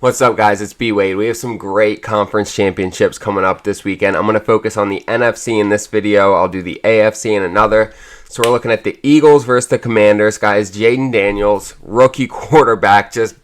What's up, guys? It's B-Wade. We have some great conference championships coming up this weekend. I'm going to focus on the NFC in this video. I'll do the AFC in another. So we're looking at the Eagles versus the Commanders. Guys, Jaden Daniels, rookie quarterback, just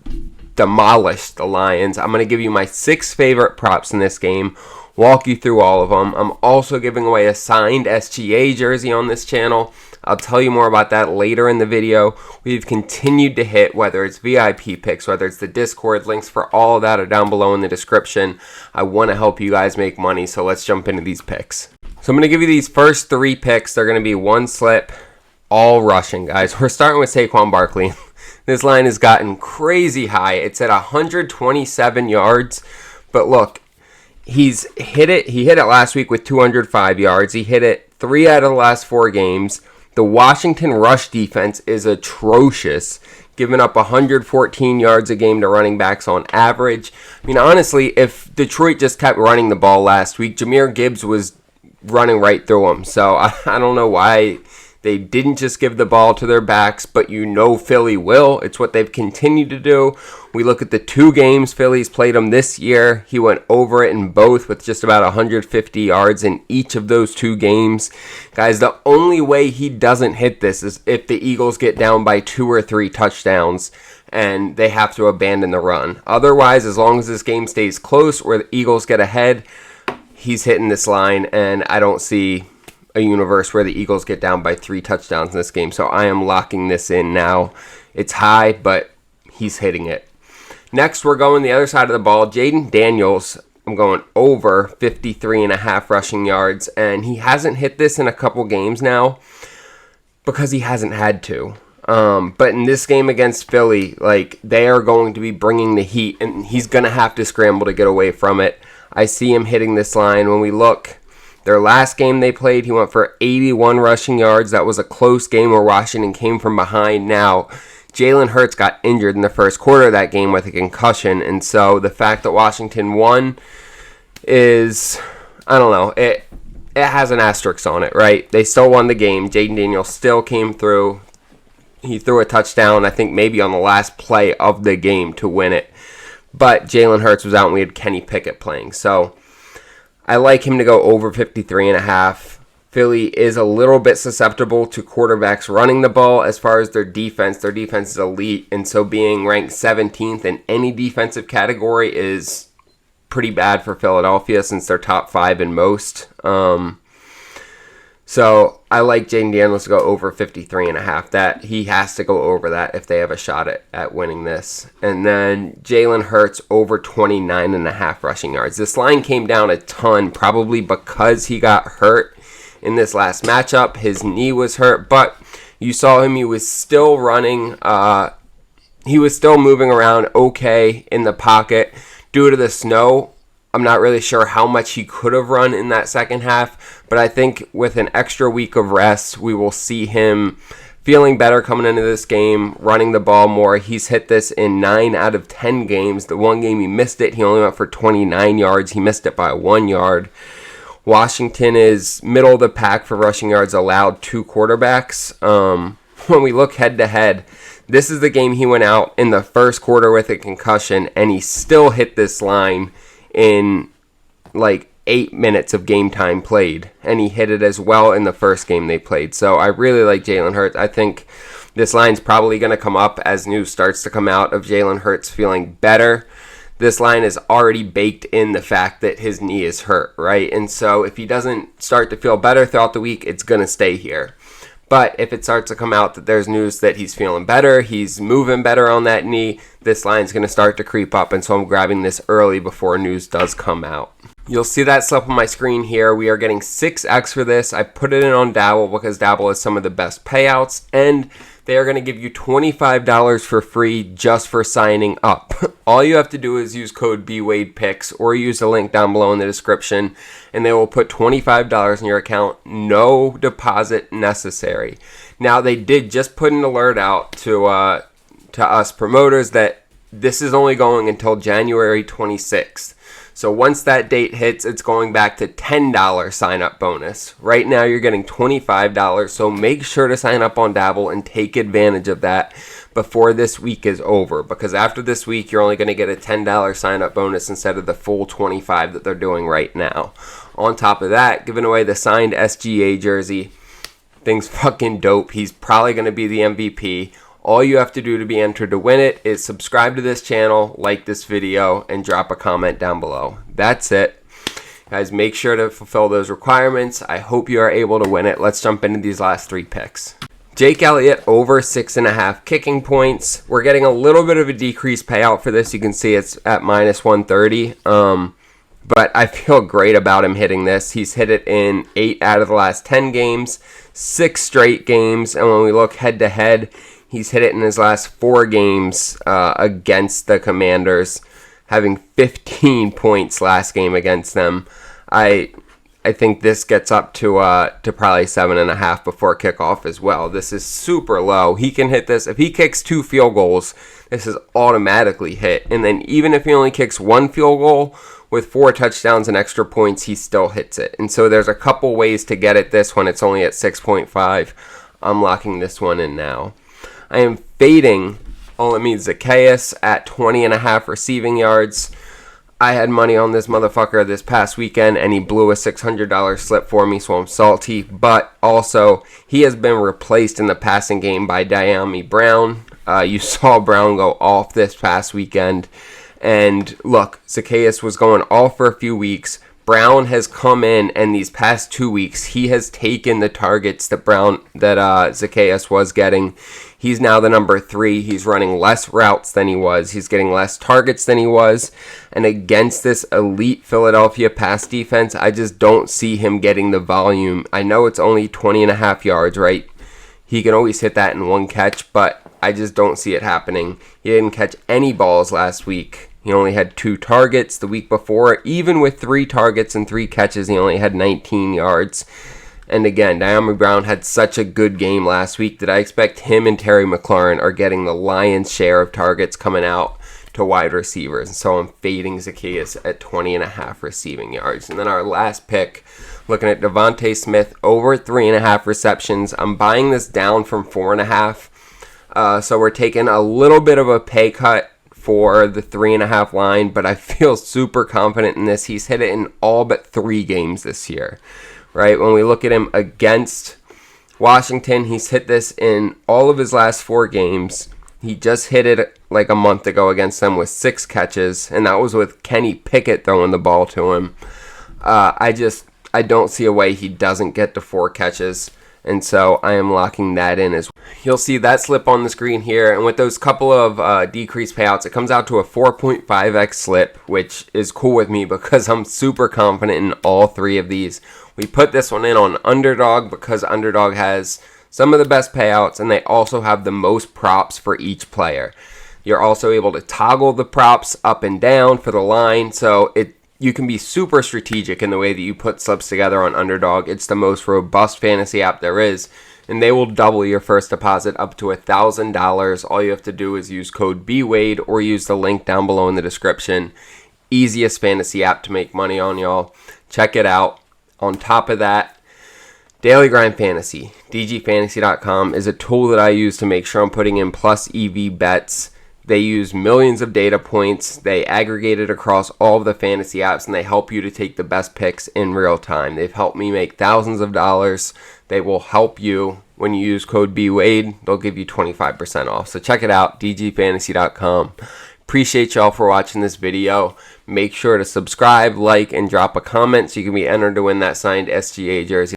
demolished the Lions. I'm going to give you my 6 favorite props in this game, walk you through all of them. I'm also giving away a signed SGA jersey on this channel. I'll tell you more about that later in the video. We've continued to hit, whether it's VIP picks, whether it's the Discord, links for all of that are down below in the description. I want to help you guys make money, so let's jump into these picks. So I'm going to give you these first 3 picks. They're going to be one slip, all rushing, guys. We're starting with Saquon Barkley. This line has gotten crazy high. It's at 127 yards, but look, he's hit it. He hit it last week with 205 yards. He hit it 3 out of the last 4 games. The Washington rush defense is atrocious, giving up 114 yards a game to running backs on average. I mean, honestly, if Detroit just kept running the ball last week, Jameer Gibbs was running right through them. So I don't know why they didn't just give the ball to their backs, but you know Philly will. It's what they've continued to do. We look at the 2 games Philly's played him this year. He went over it in both with just about 150 yards in each of those 2 games. Guys, the only way he doesn't hit this is if the Eagles get down by 2 or 3 touchdowns and they have to abandon the run. Otherwise, as long as this game stays close or the Eagles get ahead, he's hitting this line, and I don't see a universe where the Eagles get down by 3 touchdowns in this game. So I am locking this in now. It's high, but he's hitting it. Next, we're going the other side of the ball. Jaden Daniels, I'm going over 53.5 rushing yards, and he hasn't hit this in a couple games now because he hasn't had to. But in this game against Philly, like, they are going to be bringing the heat, and he's going to have to scramble to get away from it. I see him hitting this line. When we look, their last game they played, he went for 81 rushing yards. That was a close game where Washington came from behind. Now, Jalen Hurts got injured in the first quarter of that game with a concussion, and so the fact that Washington won is, I don't know, it has an asterisk on it, right? They still won the game. Jaden Daniels still came through. He threw a touchdown, I think maybe on the last play of the game to win it. But Jalen Hurts was out and we had Kenny Pickett playing. So I like him to go over 53.5. Philly is a little bit susceptible to quarterbacks running the ball as far as their defense. Their defense is elite, and so being ranked 17th in any defensive category is pretty bad for Philadelphia since they're top 5 in most. So I like Jaden Daniels to go over 53.5. That he has to go over that if they have a shot at winning this. And then Jalen Hurts over 29.5 rushing yards. This line came down a ton, probably because he got hurt in this last matchup. His knee was hurt, but you saw him. He was still running. He was still moving around okay in the pocket due to the snow. I'm not really sure how much he could have run in that second half, but I think with an extra week of rest, we will see him feeling better coming into this game, running the ball more. He's hit this in 9 out of 10 games. The one game he missed it, he only went for 29 yards. He missed it by 1 yard. Washington is middle of the pack for rushing yards allowed to quarterbacks. When we look head-to-head, this is the game he went out in the first quarter with a concussion, and he still hit this line in like 8 minutes of game time played, and he hit it as well in the first game they played. So I really like Jalen Hurts. I think this line's probably going to come up as news starts to come out of Jalen Hurts feeling better. This line is already baked in the fact that his knee is hurt, right? And so if he doesn't start to feel better throughout the week, it's going to stay here. But if it starts to come out that there's news that he's feeling better, he's moving better on that knee, this line's going to start to creep up, and so I'm grabbing this early before news does come out. You'll see that slip on my screen here. We are getting 6x for this. I put it in on Dabble because Dabble has some of the best payouts, and they are going to give you $25 for free just for signing up. All you have to do is use code BWadePicks or use the link down below in the description, and they will put $25 in your account. No deposit necessary. Now, they did just put an alert out to us promoters that this is only going until January 26th. So once that date hits, it's going back to $10 sign-up bonus. Right now, you're getting $25, so make sure to sign up on Dabble and take advantage of that before this week is over, because after this week you're only going to get a $10 sign-up bonus instead of the full $25 that they're doing right now. On top of that, giving away the signed SGA jersey. Thing's fucking dope. He's probably going to be the MVP. All you have to do to be entered to win it is subscribe to this channel, like this video, and drop a comment down below. That's it. Guys, make sure to fulfill those requirements. I hope you are able to win it. Let's jump into these last 3 picks. Jake Elliott over 6.5 kicking points. We're getting a little bit of a decreased payout for this. You can see it's at minus 130. But I feel great about him hitting this. He's hit it in 8 out of the last 10 games, 6 straight games. And when we look head to head, he's hit it in his last 4 games against the Commanders, having 15 points last game against them. I think this gets up to probably 7.5 before kickoff as well. This is super low. He can hit this. If he kicks 2 field goals, this is automatically hit. And then even if he only kicks 1 field goal with 4 touchdowns and extra points, he still hits it. And so there's a couple ways to get at this when it's only at 6.5. I'm locking this one in now. I am fading Zaccheaus at 20.5 receiving yards. I had money on this motherfucker this past weekend, and he blew a $600 slip for me, so I'm salty. But also, he has been replaced in the passing game by Dyami Brown. You saw Brown go off this past weekend. And look, Zaccheaus was going off for a few weeks. Brown has come in, and these past 2 weeks, he has taken the targets that Zaccheaus was getting. He's now the number 3. He's running less routes than he was. He's getting less targets than he was. And against this elite Philadelphia pass defense, I just don't see him getting the volume. I know it's only 20.5 yards, right? He can always hit that in 1 catch, but I just don't see it happening. He didn't catch any balls last week. He only had 2 targets the week before. Even with 3 targets and 3 catches, he only had 19 yards. And again, Dyami Brown had such a good game last week that I expect him and Terry McLaurin are getting the lion's share of targets coming out to wide receivers. And so I'm fading Zaccheaus at 20.5 receiving yards. And then our last pick, looking at Devontae Smith over 3.5 receptions. I'm buying this down from 4.5. So we're taking a little bit of a pay cut for the 3.5 line, but I feel super confident in this. He's hit it in all but 3 games this year. Right, when we look at him against Washington, he's hit this in all of his last 4 games. He just hit it like a month ago against them with 6 catches, and that was with Kenny Pickett throwing the ball to him. I don't see a way he doesn't get to 4 catches, and so I am locking that in as well. You'll see that slip on the screen here, and with those couple of decreased payouts, it comes out to a 4.5x slip, which is cool with me because I'm super confident in all 3 of these. We put this one in on Underdog because Underdog has some of the best payouts, and they also have the most props for each player. You're also able to toggle the props up and down for the line, so you can be super strategic in the way that you put slips together on Underdog. It's the most robust fantasy app there is, and they will double your first deposit up to $1,000. All you have to do is use code BWADE or use the link down below in the description. Easiest fantasy app to make money on, y'all. Check it out. On top of that, Daily Grind Fantasy, dgfantasy.com, is a tool that I use to make sure I'm putting in plus EV bets. They use millions of data points. They aggregate it across all of the fantasy apps, and they help you to take the best picks in real time. They've helped me make thousands of dollars. They will help you. When you use code BWADE, they'll give you 25% off. So check it out, dgfantasy.com. Appreciate y'all for watching this video. Make sure to subscribe, like, and drop a comment so you can be entered to win that signed SGA jersey.